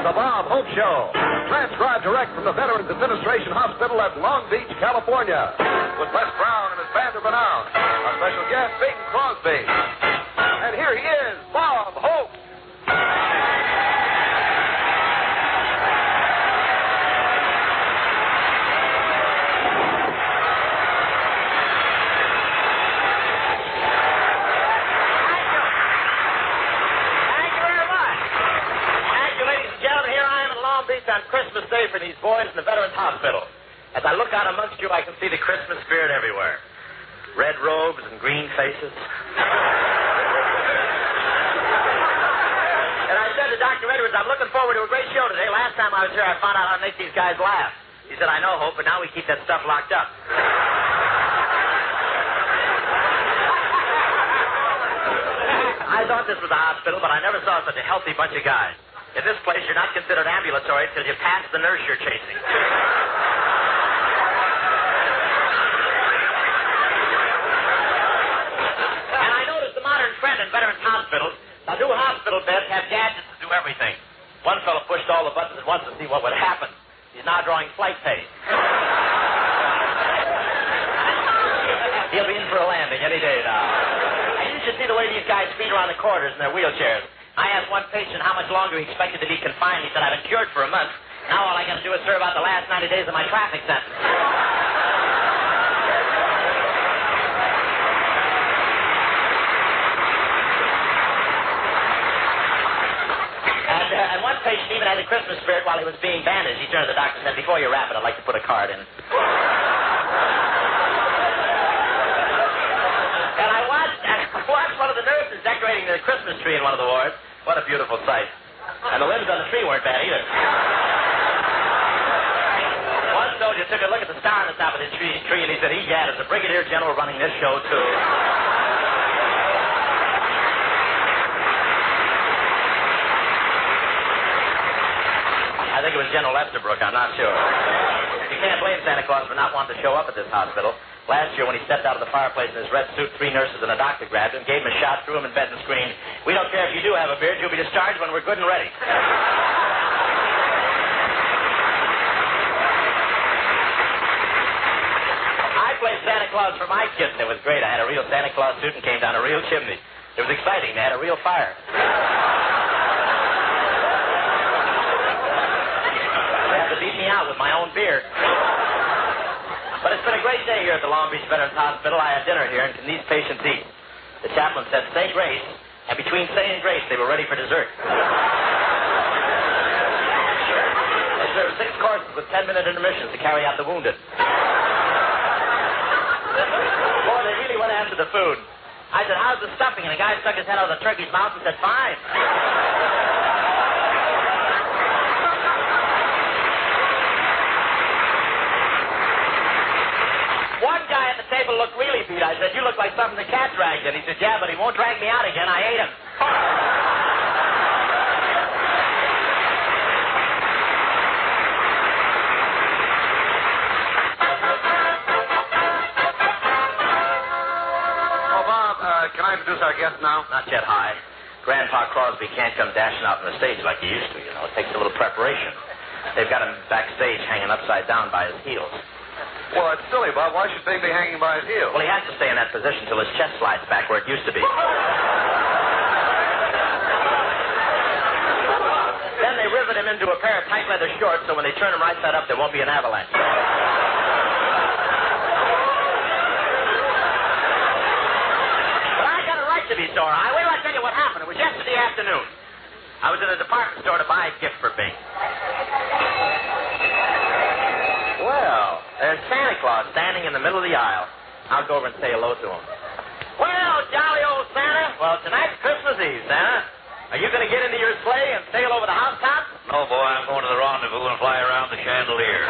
The Bob Hope Show. Transcribed direct from the Veterans Administration Hospital at Long Beach, California. With Les Brown and his band of renown. Our special guest, Bing Crosby. And here he is, Bob Hope. On Christmas Day for these boys in the Veterans Hospital. As I look out amongst you, I can see the Christmas spirit everywhere. Red robes and green faces. And I said to Dr. Edwards, I'm looking forward to a great show today. Last time I was here, I found out how to make these guys laugh. He said, I know, Hope, but now we keep that stuff locked up. I thought this was a hospital, but I never saw such a healthy bunch of guys. In this place, you're not considered ambulatory until you pass the nurse you're chasing. And I noticed the modern trend in Veterans hospitals. Now, new hospital beds have gadgets to do everything. One fellow pushed all the buttons at once to see what would happen. He's now drawing flight pay. He'll be in for a landing any day now. And you should see the way these guys speed around the corridors in their wheelchairs. I asked one patient how much longer he expected to be confined. He said, I've been cured for a month. Now all I got to do is serve out the last 90 days of my traffic sentence. And one patient even had the Christmas spirit while he was being bandaged. He turned to the doctor and said, before you wrap it, I'd like to put a card in. And I watched one of the nurses decorating the Christmas tree in one of the wards. What a beautiful sight. And the limbs on the tree weren't bad either. One soldier took a look at the star on the top of the tree and he said, egad, there's a brigadier general running this show, too. I think it was General Estabrook, I'm not sure. You can't blame Santa Claus for not wanting to show up at this hospital. Last year, when he stepped out of the fireplace in his red suit, 3 nurses and a doctor grabbed him, gave him a shot, threw him in bed, and screamed, we don't care if you do have a beard, you'll be discharged when we're good and ready. I played Santa Claus for my kids, and it was great. I had a real Santa Claus suit and came down a real chimney. It was exciting. They had a real fire. They had to beat me out with my own beard. But it's been a great day here at the Long Beach Veterans Hospital. I had dinner here, and can these patients eat? The chaplain said, say grace, and between saying grace, they were ready for dessert. They served 6 courses with 10-minute intermissions to carry out the wounded. Boy, they really went after the food. I said, how's the stuffing? And the guy stuck his head out of the turkey's mouth and said, fine. One guy at the table looked really beat. I said, you look like something the cat dragged in. He said, yeah, but he won't drag me out again. I ate him. Oh, Bob, can I introduce our guest now? Not yet, High. Grandpa Crosby can't come dashing out on the stage like he used to, you know. It takes a little preparation. They've got him backstage hanging upside down by his heels. Well, it's silly, Bob. Why should they be hanging by his heels? Well, he has to stay in that position till his chest slides back where it used to be. Then they rivet him into a pair of tight leather shorts so when they turn him right side up, there won't be an avalanche. But I got a right to be sore. Wait till I tell you what happened. It was yesterday afternoon. I was in a department store to buy a gift for Bing. Well, there's Santa Claus standing in the middle of the aisle. I'll go over and say hello to him. Well, jolly old Santa. Well, tonight's Christmas Eve, Santa. Are you going to get into your sleigh and sail over the housetops? No, boy, I'm going to the rendezvous and fly around the chandelier.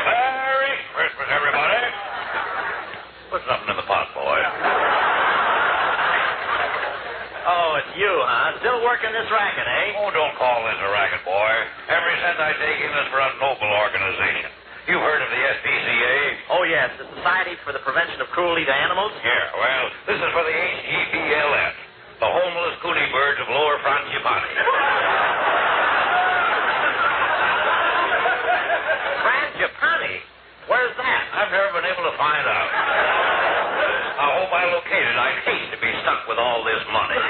Merry Christmas, everybody. Put something in the pot, boy. Oh, it's you, huh? Still working this racket, eh? Oh, don't call this a racket, boy. Every percent I take in is for a noble organization. You've heard of the SPCA? Oh, yes, the Society for the Prevention of Cruelty to Animals. Yeah, well, this is for the HGPLF, the homeless coonie birds of Lower Frangipani. Frangipani? Where's that? I've never been able to find out. I hope I locate it. I'd hate to be stuck with all this money.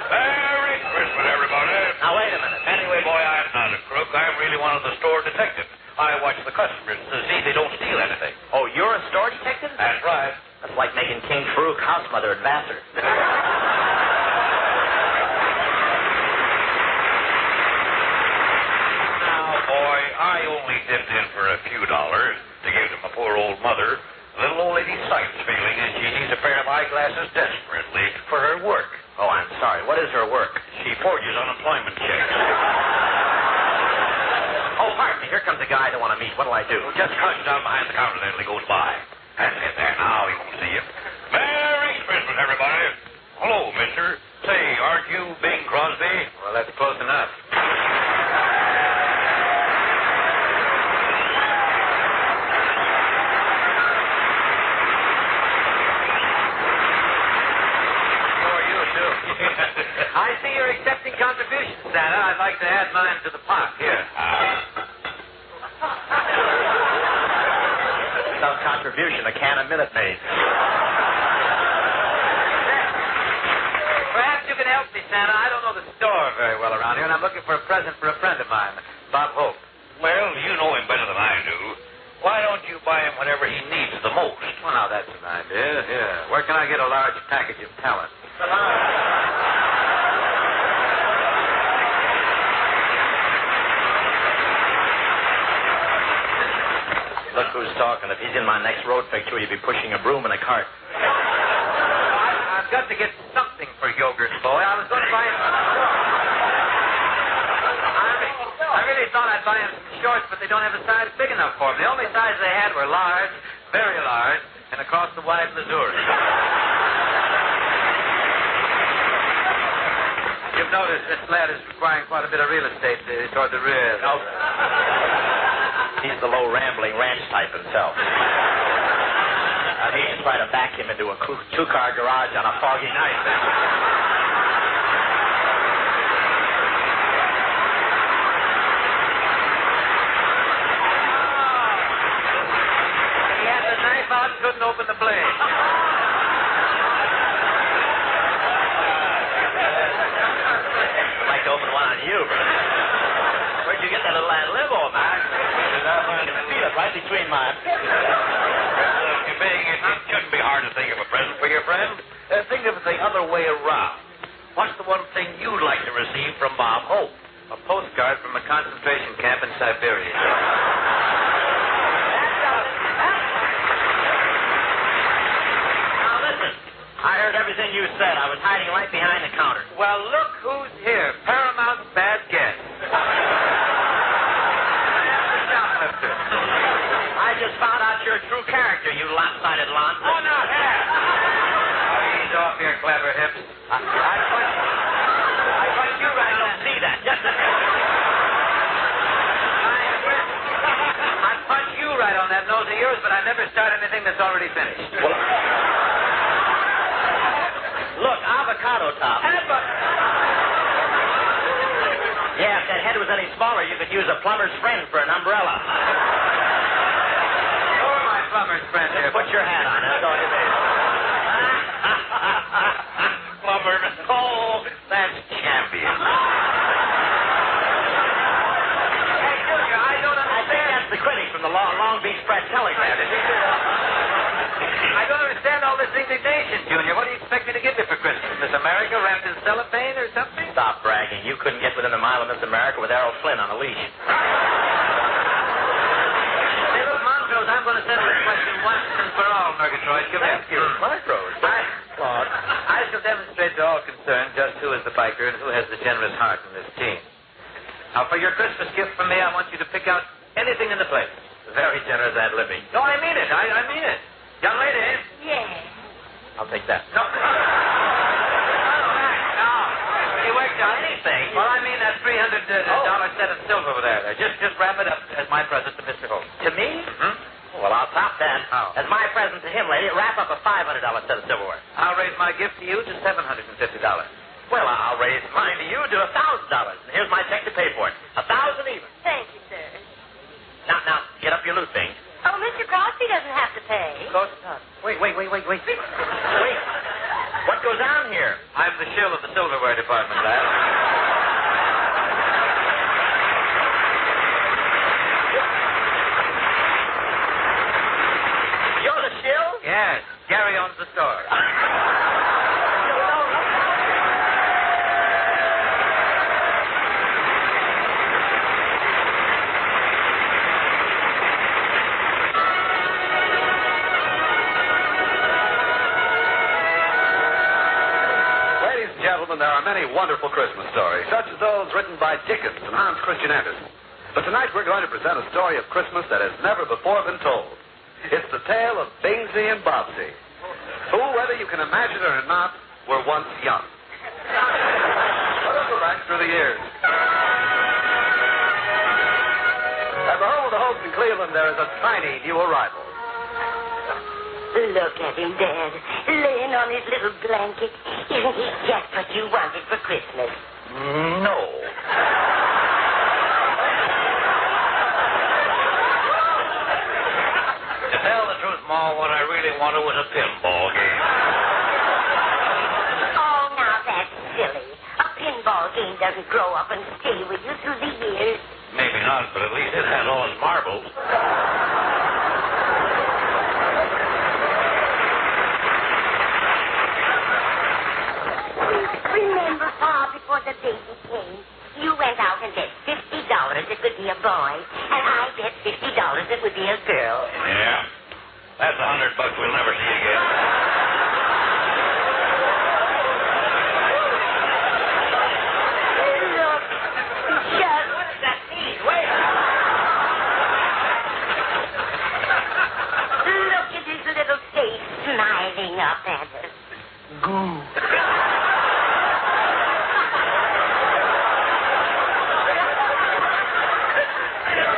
Merry Christmas, everybody. Now, wait a minute. Anyway, boy, I'm not a crook. I'm really one of the store detectives. I watch the customers to see they don't steal anything. Oh, you're a store detective? That's right. That's like making King Farouk house mother and master. Now, boy, I only dipped in for a few dollars to give to my poor old mother. The little old lady's sight's failing, and she needs a pair of eyeglasses desperately for her work. Oh, I'm sorry. What is her work? She forges unemployment checks. Oh, pardon me. Here comes a guy I don't want to meet. What'll I do? Well, just crouch down behind the counter there till he goes by. That's it there. Now he won't see you. Merry Christmas, everybody. Hello, mister. Say, aren't you Bing Crosby? Well, that's close enough. I see you're accepting contributions, Santa. I'd like to add mine to the pot. Here. Some contribution, a can of Minute Maid. Perhaps you can help me, Santa. I don't know the store very well around here, and I'm looking for a present for a friend of mine, Bob Hope. Well, you know him better than I do. Why don't you buy him whatever he needs the most? Well, now, that's an idea. Yeah. Where can I get a large package of talent? Look who's talking. If he's in my next road picture, he'd be pushing a broom in a cart. I've got to get something for Yogurt Boy. I was going to buy him some shorts. I really thought I'd buy him some shorts, but they don't have a size big enough for him. The only size they had were large, very large, and across the wide Missouri. You've noticed this lad is requiring quite a bit of real estate toward the rear. No. He's the low, rambling ranch type himself. He just try to back him into a two-car garage on a foggy night. He had the knife out, couldn't open the blade. I'd like to open one on you, brother. Where'd you get that little ad lib on, man? I can feel it right between my... It shouldn't be hard to think of a present for your friend. Think of it the other way around. What's the one thing you'd like to receive from Bob Hope? A postcard from a concentration camp in Siberia. Now, listen. I heard everything you said. I was hiding right behind the counter. Well, look who's here. Paramount's bad guest. I just found out your true character, you lopsided lon. Oh, no, here. Ease off your clever hips. I punch you right. I don't see that. Just a I punch you right on that nose of yours, but I never start anything that's already finished. Well, look, avocado top. Yeah, if that head was any smaller, you could use a plumber's friend for an umbrella. You're my plumber's friend here. Put your hat on. That's all you need. Plumber. Oh, that's champion. Hey, Junior, I don't I think understand. that's the critic from the Long Beach Press Telegram. I don't understand all this indignation, Junior. What do you expect me to give you for Christmas? Miss America wrapped in cellophane or something? Stop bragging. You couldn't get within a mile of Miss America with Errol Flynn on a leash. Hey, look, Montrose, I'm going to settle this question once and for all, Murgatroyd. Come here. Thank you, Montrose. Claude. I shall demonstrate to all concerned just who is the biker and who has the generous heart in this team. Now, for your Christmas gift from me, I want you to pick out anything in the place. Very generous ad libbing. No, I mean it. I mean it. Young lady. Yeah. I'll take that. No. No. You worked out anything. Well, I mean that $300 set of silver over there. Just wrap it up as my present to Mr. Holmes. To me? Hmm? Well, I'll top that. How? As my present to him, lady, wrap up a $500 set of silverware. I'll raise my gift to you to $750. Well, I'll raise mine to you to $1,000. And here's my check to pay for it. 1,000 even. Thank you, sir. Now, get up your loot, Bing. Oh, Mr. Crosby doesn't have to pay. Of course not. Wait. Wait. What goes on here? I'm the shill of the silverware department, lad. You're the shill? Yes. Gary owns the store. There are many wonderful Christmas stories, such as those written by Dickens and Hans Christian Andersen. But tonight we're going to present a story of Christmas that has never before been told. It's the tale of Bingsy and Bobsy, who, whether you can imagine it or not, were once young. Let us go back through the years. At the home of the host in Cleveland, there is a tiny new arrival. Look at him, Dad, laying on his little blanket. Isn't he just what you wanted for Christmas? No. To tell the truth, Ma, what I really wanted was a pinball game. Oh, now that's silly. A pinball game doesn't grow up and stay with you through the years. Maybe not, but at least it had all its marbles. Remember, Pa, before the baby came, you went out and bet $50 it would be a boy, and I bet $50 it would be a girl. Yeah. That's $100 we'll never see again. Look, just... Wait. Look at his little face smiling up at us. Goo.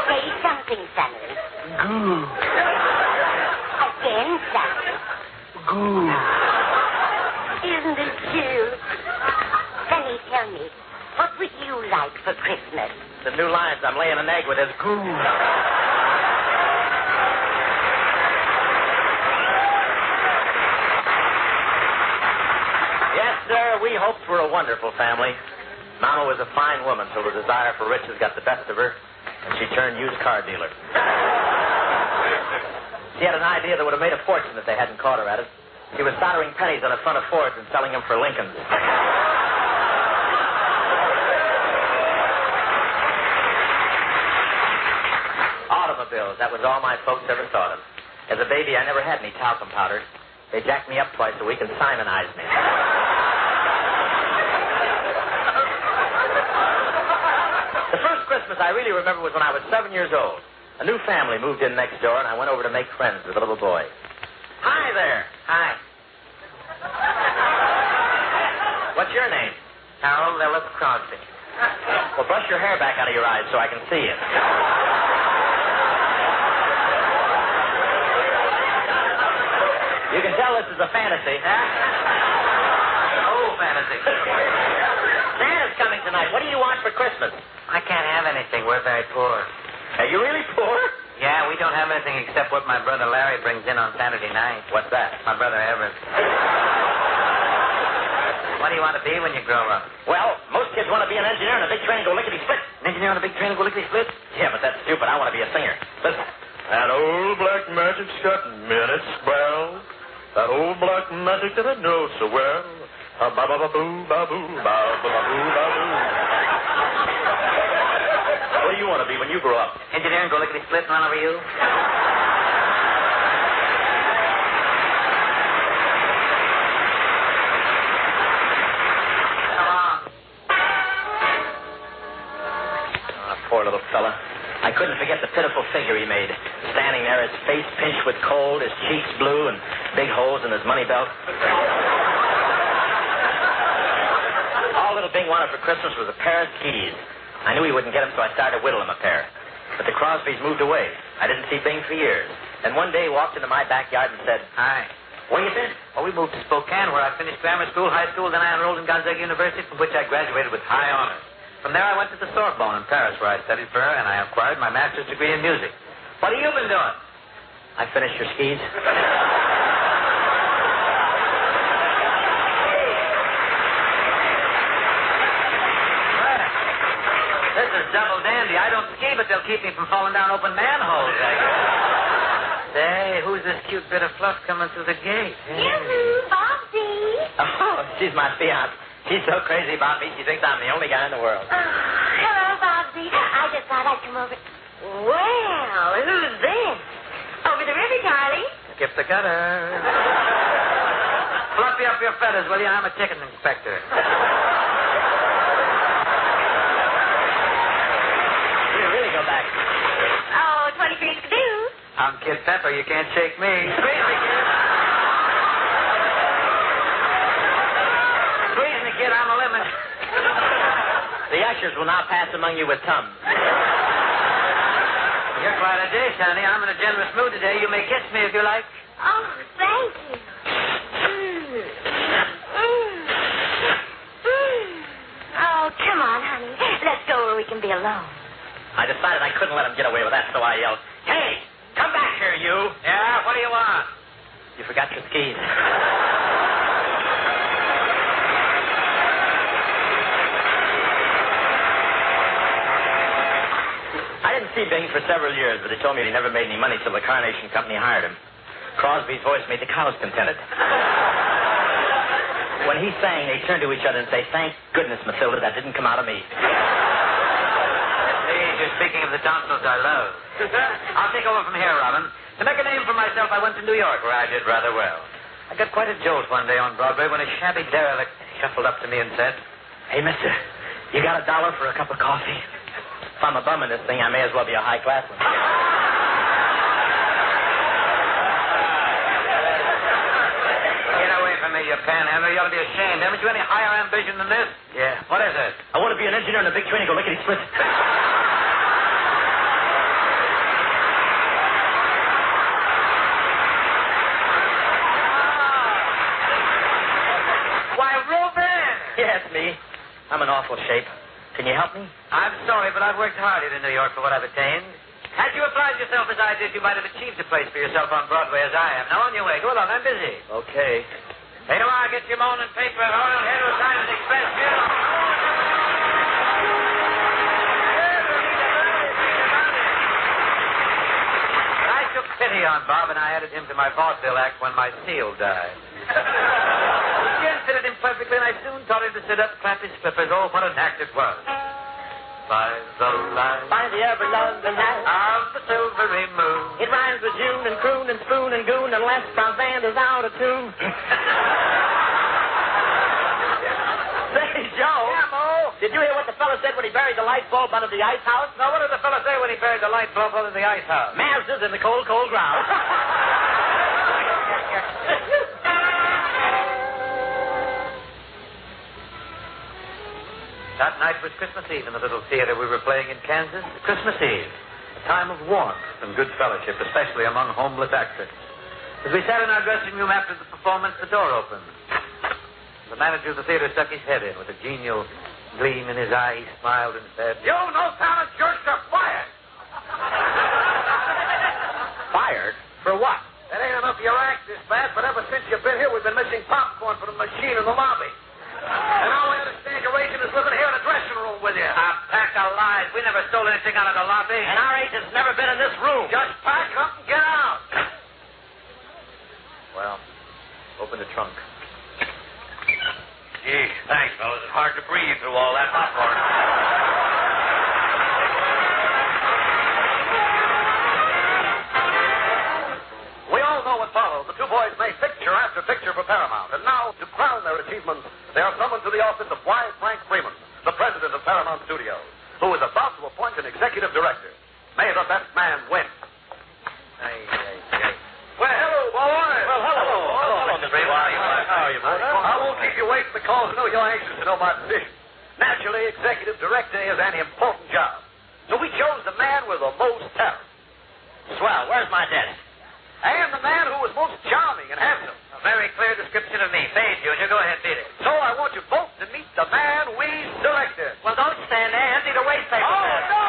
Say something, Sonny. Goo. Again, Sonny. Goo. Isn't it cute? Sonny, tell me, what would you like for Christmas? The new lines I'm laying an egg with is goo. Yes, sir, we hoped for a wonderful family. Mama was a fine woman till the desire for riches got the best of her, and she turned used car dealer. She had an idea that would have made a fortune if they hadn't caught her at it. She was soldering pennies on the front of Fords and selling them for Lincolns. Automobiles, that was all my folks ever thought of. As a baby, I never had any talcum powder. They jacked me up twice a week and Simonized me. The first Christmas I really remember was when I was 7 years old. A new family moved in next door, and I went over to make friends with a little boy. Hi there. Hi. What's your name? Harold Ellis Crosby. Well, brush your hair back out of your eyes so I can see it. You can tell this is a fantasy. Oh, fantasy. Santa's coming tonight. What do you want for Christmas? I can't have anything. We're very poor. Are you really poor? Yeah, we don't have anything except what my brother Larry brings in on Saturday night. What's that? My brother Everett. What do you want to be when you grow up? Well, most kids want to be an engineer on a big train and go lickety-split. An engineer on a big train and go lickety-split? Yeah, but that's stupid. I want to be a singer. Listen. That old black magic's got minutes, well. That old black magic that I know so well. Ba-ba-ba-boo, ba-boo, ba-ba-ba-boo, ba-boo. What do you want to be when you grow up? Engineer and go lickety-split and run over you? Come on. Oh, poor little fella. I couldn't forget the pitiful figure he made, standing there, his face pinched with cold, his cheeks blue, and big holes in his money belt. All little Bing wanted for Christmas was a pair of keys. I knew he wouldn't get him, so I started to whittle him a pair. But the Crosbys moved away. I didn't see Bing for years. Then one day he walked into my backyard and said, Hi. "Where you been?" Well, we moved to Spokane, where I finished grammar school, high school, then I enrolled in Gonzaga University, from which I graduated with high honors. From there, I went to the Sorbonne in Paris, where I studied for her, and I acquired my master's degree in music. What have you been doing? I finished your skis. This is double dandy. I don't ski, but they'll keep me from falling down open manholes, I guess. Say, who's this cute bit of fluff coming through the gate? Yoo-hoo, Bobsy. Oh, she's my fiance. She's so crazy about me, she thinks I'm the only guy in the world. Hello, Bobsy. I just thought I'd come over. Well, who's this? Over the river, Charlie. Skip the gutter. Fluffy up your feathers, will you? I'm a chicken inspector. You really go back. Oh, 23 skidoo. I'm Kid Pepper. You can't shake me. Squeeze me, kid. Squeeze me, kid. I'm a lemon. The ushers will now pass among you with Tums. You're quite a dish, honey. I'm in a generous mood today. You may kiss me if you like. Oh, thank you. Oh, come on, honey. Let's go where we can be alone. I decided I couldn't let him get away with that, so I yelled, "Hey, come back here, you!" Yeah, what do you want? You forgot your skis. I didn't see Bing for several years, but he told me he never made any money till the Carnation Company hired him. Crosby's voice made the cows contented. When he sang, they turned to each other and say, "Thank goodness, Matilda, that didn't come out of me." Please, you're speaking of the tonsils I love. I'll take over from here, Robin. To make a name for myself, I went to New York, where I did rather well. I got quite a jolt one day on Broadway when a shabby derelict shuffled up to me and said, "Hey, mister, you got $1 for a cup of coffee?" If I'm a bum in this thing, I may as well be a high-class one. Get away from me, you panhandler. You ought to be ashamed. Haven't you any higher ambition than this? Yeah. What is it? I want to be an engineer in a big train and go lickety-split. Why, Reuben! Yeah, it's me. I'm in awful shape. Can you help me? I'm sorry, but I've worked hard here in New York for what I've attained. Had you applied yourself as I did, you might have achieved a place for yourself on Broadway as I am. Now, on your way. Go along. I'm busy. Okay. Hey, tomorrow, get your morning paper. Oil Hero Times Express Bureau. I took pity on Bob, and I added him to my vaudeville act when my seal died. Again, fitted him perfectly, and I soon taught him to sit up, clap his flippers. Oh, what an act it was. By the light By the ever-loving night of the silvery moon. it rhymes with June and croon and spoon and goon unless Brown Band is out of tune. Say, Joe. Yeah, Mo? Did you hear what the fella said when he buried the light bulb under the ice house? Now, what did the fella say when he buried the light bulb under the ice house? Mazda's in the cold, cold ground. That night was Christmas Eve in the little theater we were playing in Kansas. Christmas Eve, a time of warmth and good fellowship, especially among homeless actors. As we sat in our dressing room after the performance, the door opened. The manager of the theater stuck his head in with a genial gleam in his eye. He smiled and said, "You no talent jerks are fired." Fired? For what? It ain't enough your act this bad, but ever since you've been here, we've been missing popcorn from the machine in the lobby. And all we understand your agent is living here in the dressing room with you. A pack of lies. We never stole anything out of the lobby. And our agent's never been in this room. Just pack up and get out. Well, open the trunk. Gee, thanks, fellas. It's hard to breathe through all that popcorn. We all know what followed. The two boys made picture after picture for Paramount. And now, to crown their achievements, they are summoned to the office of Y. Frank Freeman, the president of Paramount Studios, who is about to appoint an executive director. May the best man win. Well, hello, boy. Well, hello. Hello, Mr. Freeman. How are you, boy? I won't keep you waiting because I know you're anxious to know my position. Naturally, executive director is an important Where's my desk? And the man who was most charming and handsome. A very clear description of me. Fade, Junior. Go ahead, beat it. So I want you both to meet the man we selected. Well, don't stand there. Empty the waste paper. Oh, there. no!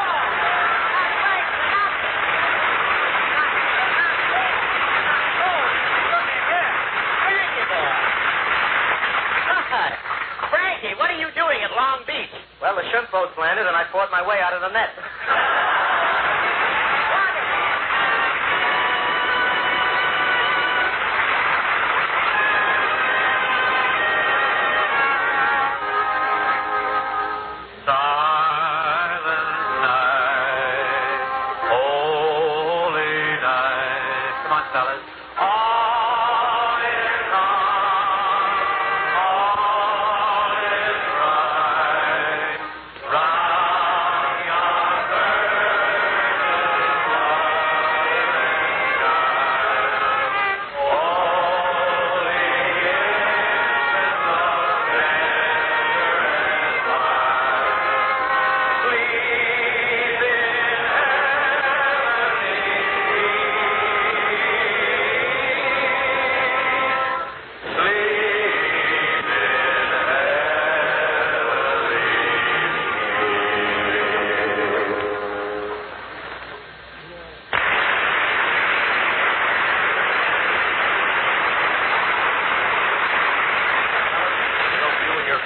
Frankie, what are you doing at Long Beach? Well, the shrimp boat's landed, and I fought my way out of the net.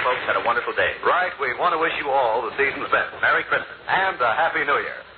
Folks had a wonderful day. Right, we want to wish you all the season's best. Merry Christmas. And a Happy New Year.